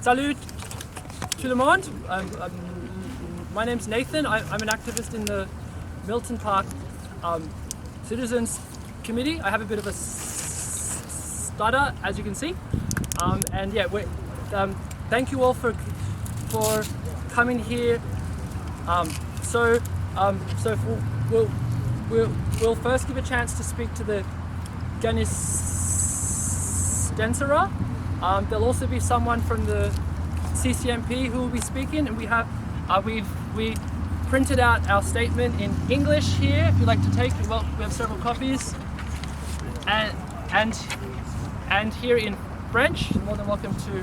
Salut tout le monde. My name's Nathan. I'm an activist in the Milton Park Citizens Committee. I have a bit of a stutter, as you can see. And yeah, thank you all for coming here. So we'll first give a chance to speak to the kahnistensera. There'll also be someone from the CCMP who will be speaking, and we printed out our statement in English here. If you'd like to take, well, we have several copies, and here in French. You're more than welcome to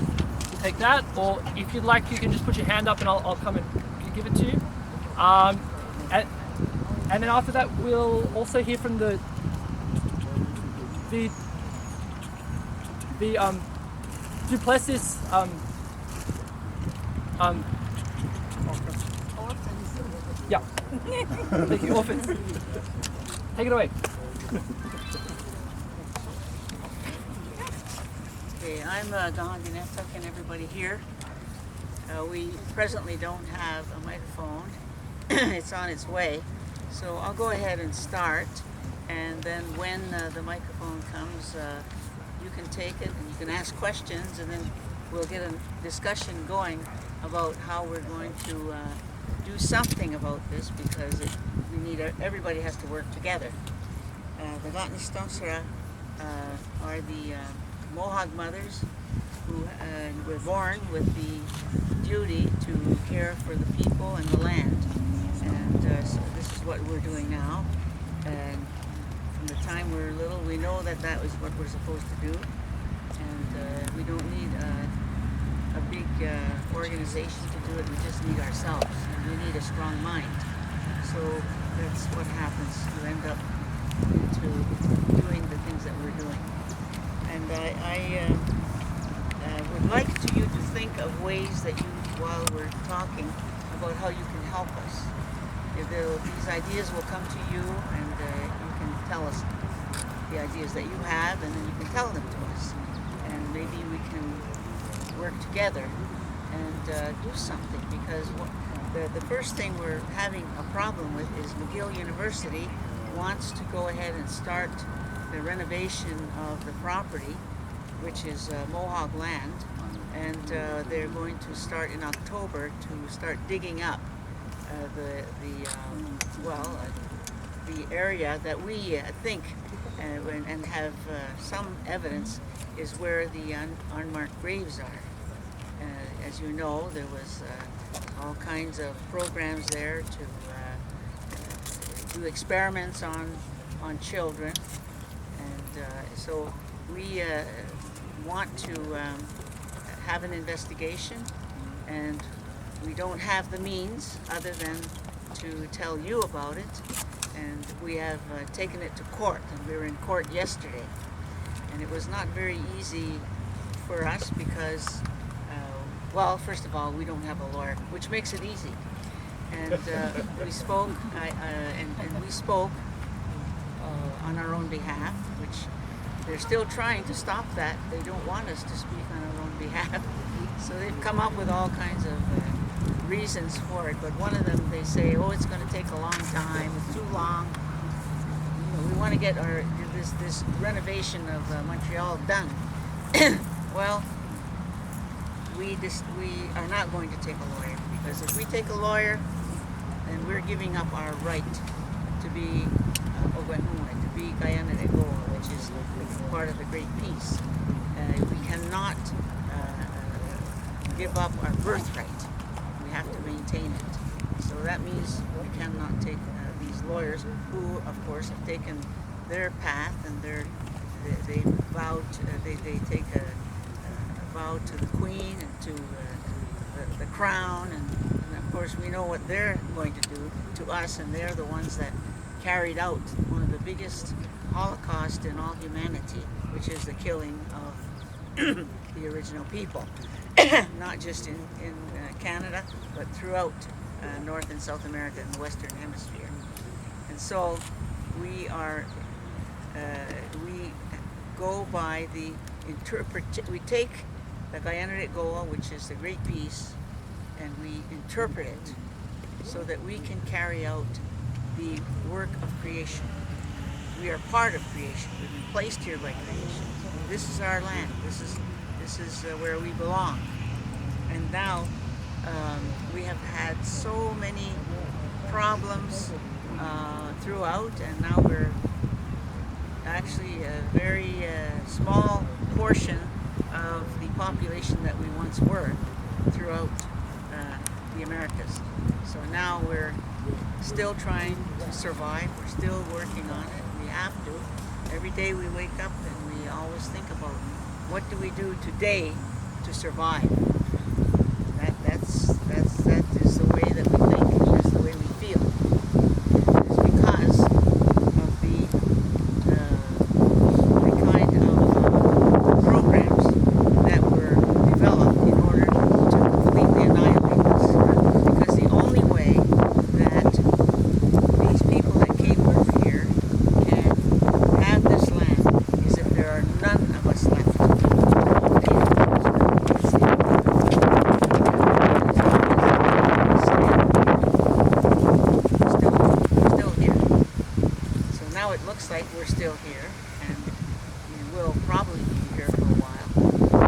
take that, or if you'd like, you can just put your hand up and I'll come and give it to you. And then after that, we'll also hear from the Duplessis yeah. Thank you, orphans. Take it away. Okay, I'm Jeanne-Mance. Can everybody hear? We presently don't have a microphone. It's on its way. So I'll go ahead and start, and then when the microphone comes, you can take it and you can ask questions, and then we'll get a discussion going about how we're going to do something about this, because everybody has to work together. The kahnistensera are the Mohawk Mothers who were born with the duty to care for the people and the land. And so this is what we're doing now. And from the time we're little, we know that was what we're supposed to do. And we don't need a big organization to do it. We just need ourselves. And we need a strong mind. So that's what happens. You end up into doing the things that we're doing. And I would like you to think of ways that while we're talking, about how you can help us. These ideas will come to you, and you can tell us the ideas that you have, and then you can tell them to us. And maybe we can work together and do something, because the first thing we're having a problem with is McGill University wants to go ahead and start the renovation of the property, which is Mohawk land, and they're going to start in October to start digging up the area that we think and have some evidence is where the unmarked graves are. As you know, there was all kinds of programs there to do experiments on children, and so we want to have an investigation, and we don't have the means other than to tell you about it, and we have taken it to court, and we were in court yesterday, and it was not very easy for us because well, first of all, we don't have a lawyer, which makes it easy. And we spoke, and we spoke on our own behalf, which they're still trying to stop that. They don't want us to speak on our own behalf. So they've come up with all kinds of reasons for it. But one of them, they say, oh, it's going to take a long time. It's too long. You know, we want to get this renovation of Montreal done. Well, we are not going to take a lawyer, because if we take a lawyer, then we're giving up our right to be kanien'kehà, which is part of the Great Peace. We cannot give up our birthright. We have to maintain it. So that means we cannot take these lawyers, who, of course, have taken their path, and they take a vow to the Queen and to the Crown, and of course we know what they're going to do to us, and they're the ones that carried out one of the biggest Holocaust in all humanity, which is the killing of the original people, not just in Canada, but throughout North and South America and the Western Hemisphere. And so we go by the we take the kanien'kehà, which is the Great Peace, and we interpret it so that we can carry out the work of creation. We are part of creation. We've been placed here by creation. This is our land. This is where we belong. And now we have had so many problems throughout, and now we're actually a very small portion of the population that we once were throughout the Americas. So now we're still trying to survive. We're still working on it. We have to. Every day we wake up and we always think about what do we do today to survive. That is the way that we think. That's the way we feel. It's because of the kind of programs that were developed in order to completely annihilate us. Because the only way that these people that came over here can have this land is if there are none of us left. Looks like we're still here, and we will probably be here for a while,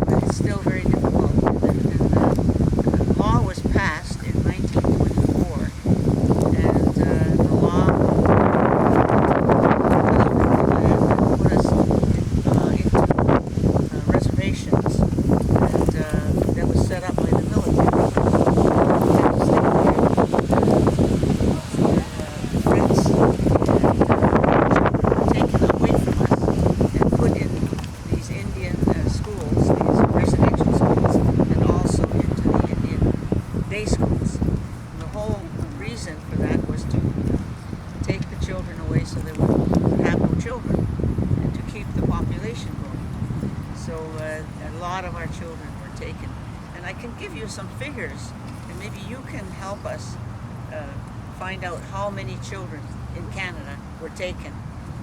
but it's still very difficult. And the law was passed in 1924, and the law put us into reservations, and that was set up by the military. Some figures, and maybe you can help us find out how many children in Canada were taken.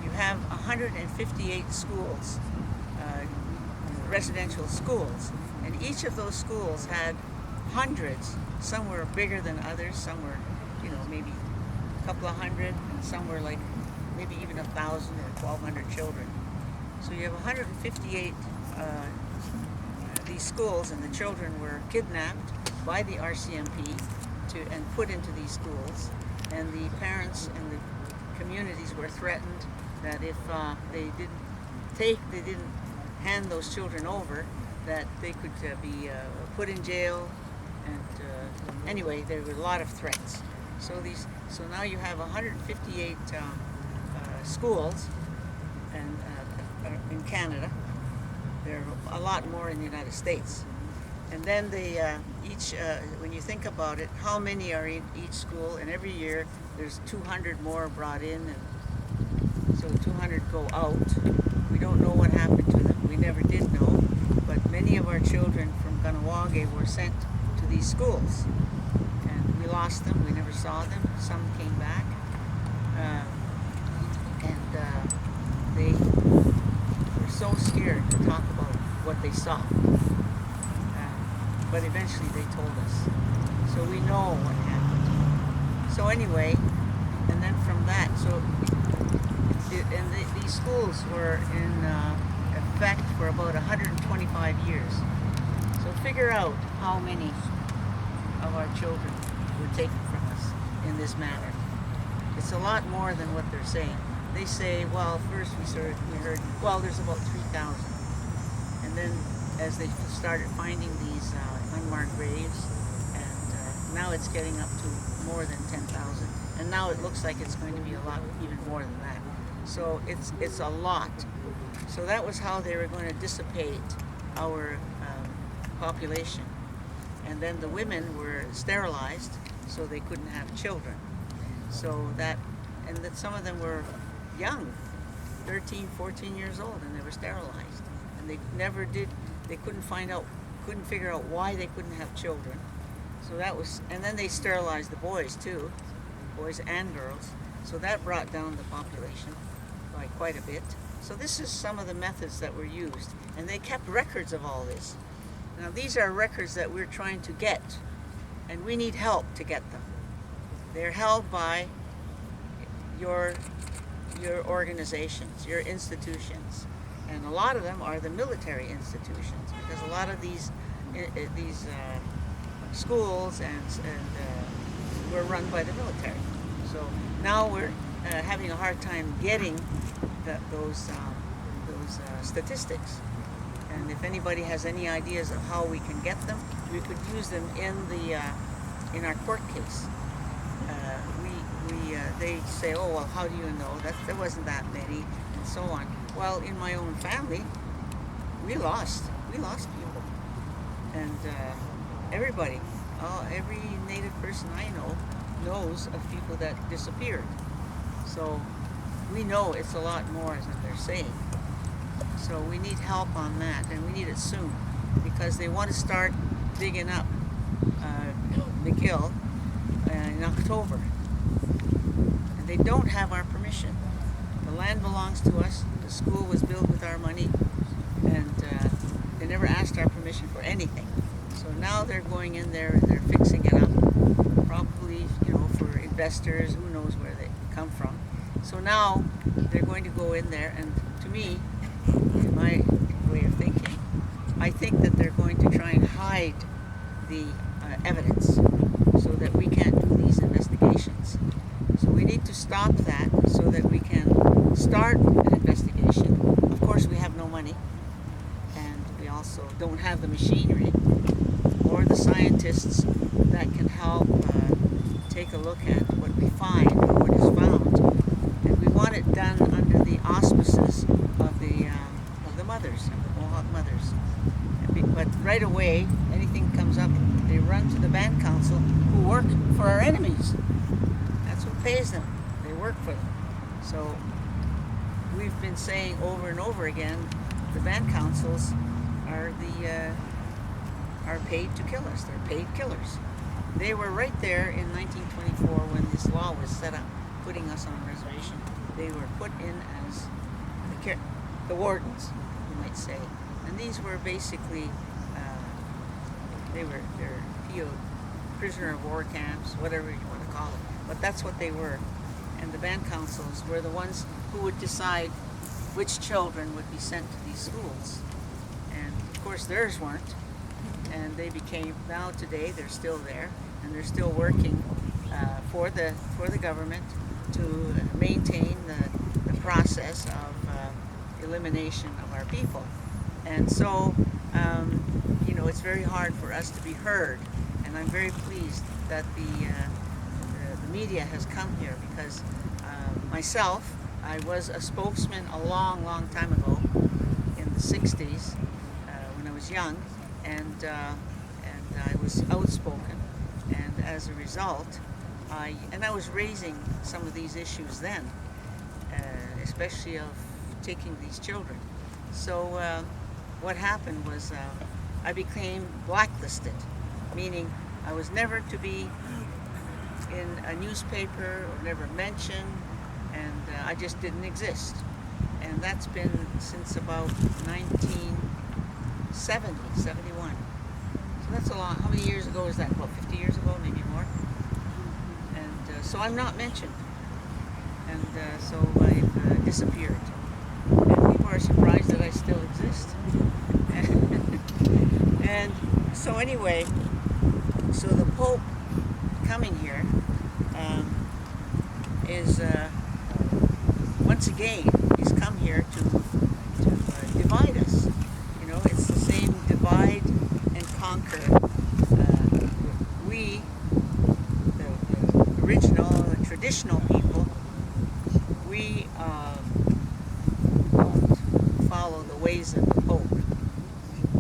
You have 158 schools, residential schools, and each of those schools had hundreds. Some were bigger than others, some were, maybe a couple of hundred, and some were like maybe even 1,000 or 1,200 children. So you have 158 these schools, and the children were kidnapped by the RCMP and put into these schools, and the parents and the communities were threatened that if they didn't hand those children over, that they could be put in jail. And anyway, there were a lot of threats. So now you have 158 schools and in Canada. There are a lot more in the United States. And then when you think about it, how many are in each school? And every year there's 200 more brought in, and so 200 go out. We don't know what happened to them. We never did know. But many of our children from Kahnawake were sent to these schools. And we lost them. We never saw them. Some came back. They were so scared to talk about what they saw. But eventually they told us. So we know what happened. So anyway, and then from that, these schools were in effect for about 125 years. So figure out how many of our children were taken from us in this manner. It's a lot more than what they're saying. They say, well, first we heard, well, there's about 3,000. And then as they started finding these unmarked graves, and now it's getting up to more than 10,000. And now it looks like it's going to be a lot, even more than that. So it's a lot. So that was how they were going to dissipate our population. And then the women were sterilized, so they couldn't have children. So that some of them were young, 13, 14 years old, and they were sterilized. And they couldn't figure out why they couldn't have children. So that was, and then they sterilized the boys too, boys and girls. So that brought down the population by quite a bit. So this is some of the methods that were used, and they kept records of all this. Now these are records that we're trying to get, and we need help to get them. They're held by your organizations, your institutions, and a lot of them are the military institutions, because a lot of these schools and were run by the military. So now we're having a hard time getting those statistics. And if anybody has any ideas of how we can get them, we could use them in our court case. They say, oh well, how do you know there wasn't that many, and so on. Well, in my own family, we lost people, and everybody, every Native person I know knows of people that disappeared. So we know it's a lot more than they're saying. So we need help on that, and we need it soon, because they want to start digging up McGill in October. And they don't have our permission. The land belongs to us. The school was built with our money, and they never asked our permission for anything. So now they're going in there and they're fixing it up, probably, for investors. Who knows where they come from. So now they're going to go in there, and to me, in my way of thinking, I think that they're going to try and hide the evidence so that we can't do these investigations. So we need to stop that so that we can start an investigation. Of course, we have no money, and we also don't have the machinery or the scientists that can help take a look at what we find or what is found. And we want it done under the auspices of the mothers, the Mohawk Mothers. But right away, anything comes up, they run to the band council, who work for our enemies. That's who pays them. They work for them. So we've been saying over and over again, the band councils are paid to kill us. They're paid killers. They were right there in 1924 when this law was set up, putting us on a reservation. They were put in as the wardens, you might say. And these were basically, they're PO, prisoner of war camps, whatever you want to call it. But that's what they were. And the band councils were the ones who would decide which children would be sent to these schools. And of course theirs weren't. And they became, now today they're still there, and they're still working for the government to maintain the process of elimination of our people. And so, it's very hard for us to be heard, and I'm very pleased that the media has come here, because myself, I was a spokesman a long, long time ago in the 60s when I was young, and I was outspoken, and as a result, I was raising some of these issues then, especially of taking these children. So what happened was I became blacklisted, meaning I was never to be in a newspaper or never mentioned, and I just didn't exist. And that's been since about 1970, 71. So that's a long, how many years ago is that? About 50 years ago, maybe more. And so I'm not mentioned. And so I've disappeared. And people are surprised that I still exist. And so anyway, so the Pope coming here is once again, he's come here to divide us. It's the same divide and conquer. We, the original, the traditional people, we don't follow the ways of the Pope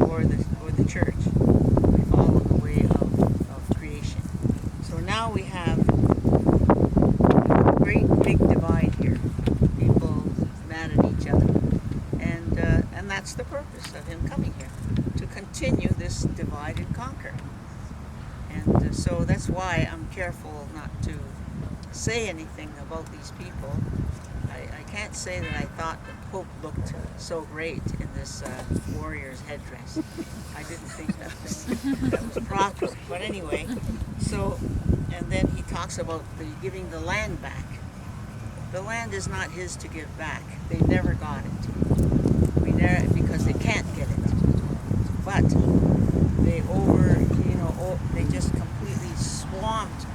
or the Church. We follow the way of creation. So now we have a great big divide here. People mad at each other, and that's the purpose of him coming here, to continue this divide and conquer. And so that's why I'm careful not to say anything about these people. I can't say that I thought the Pope looked so great in this warrior's headdress. I didn't think that But anyway, so, and then he talks about giving the land back. The land is not his to give back. They never got it. Because they can't get it. But they they just completely swamped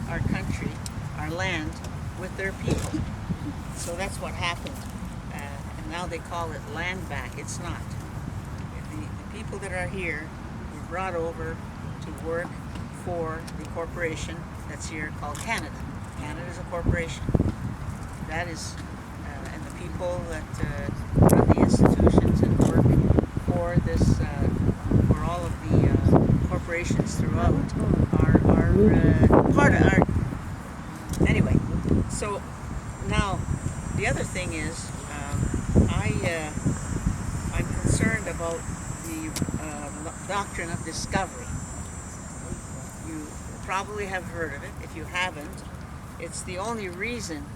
our country, our land, with their people. So that's what happened. And now they call it land back. It's not. The people that are here were brought over to work for the corporation that's here called Canada. Canada is a corporation. That is, and the people that run the institutions and work for this, for all of the corporations throughout are part of our. Anyway, so now the other thing is, I'm concerned about the doctrine of discovery. You probably have heard of it. If you haven't, it's the only reason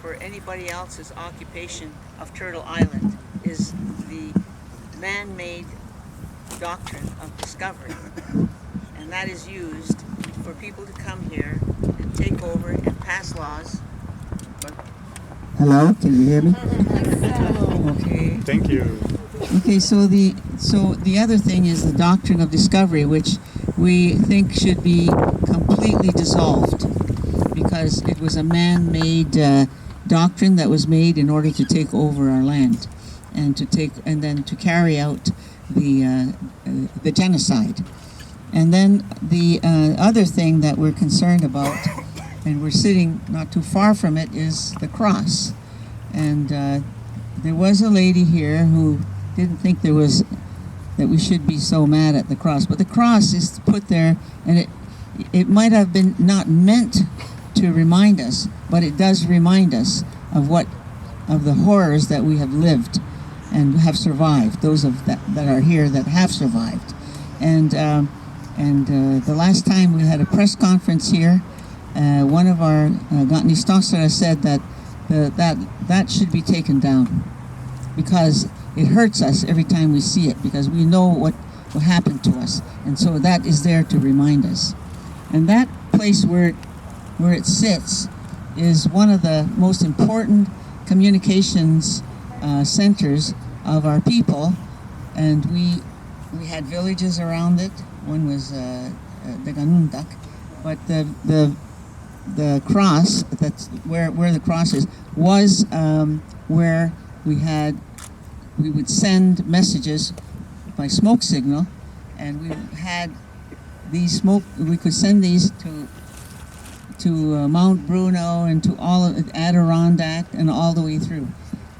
for anybody else's occupation of Turtle Island is the man-made doctrine of discovery. And that is used for people to come here and take over and pass laws. Hello, can you hear me? Okay. Thank you. Okay, so the other thing is the doctrine of discovery, which we think should be completely dissolved because it was a man-made doctrine that was made in order to take over our land and then to carry out the genocide. And then the other thing that we're concerned about, and we're sitting not too far from it, is the cross. And there was a lady here who didn't think that we should be so mad at the cross, but the cross is put there, and it might have been not meant to remind us, but it does remind us of the horrors that we have lived and have survived. Those that are here that have survived, and the last time we had a press conference here, one of our kahnistensera said that should be taken down because it hurts us every time we see it, because we know what happened to us, and so that is there to remind us. And that place where it sits is one of the most important communications centers of our people, and we had villages around it. One was Deganundak, but the cross, that's where the cross is, was where we would send messages by smoke signal, and we had we could send these to Mount Bruno and to all of Adirondack and all the way through.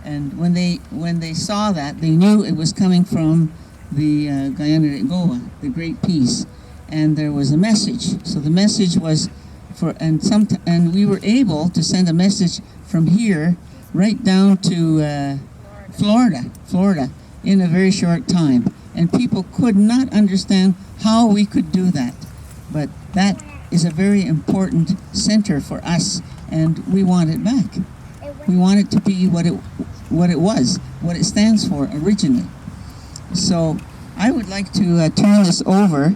And when they saw that, they knew it was coming from the kanien'kehà, the Great Peace, and there was a message. So the message was and we were able to send a message from here right down to Florida in a very short time. And people could not understand how we could do that. But that is a very important center for us, and we want it back. We want it to be what it was, what it stands for originally. So I would like to turn this over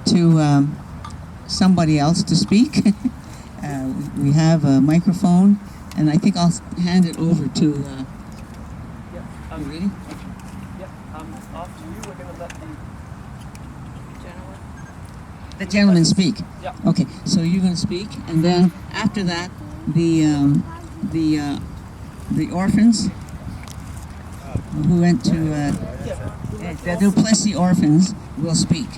to somebody else to speak. We have a microphone, and I think I'll hand it over to... you ready? After you, we're going to let The gentleman speak. Yeah. Okay, so you're going to speak, and then after that, the orphans who went to the Duplessis orphans will speak.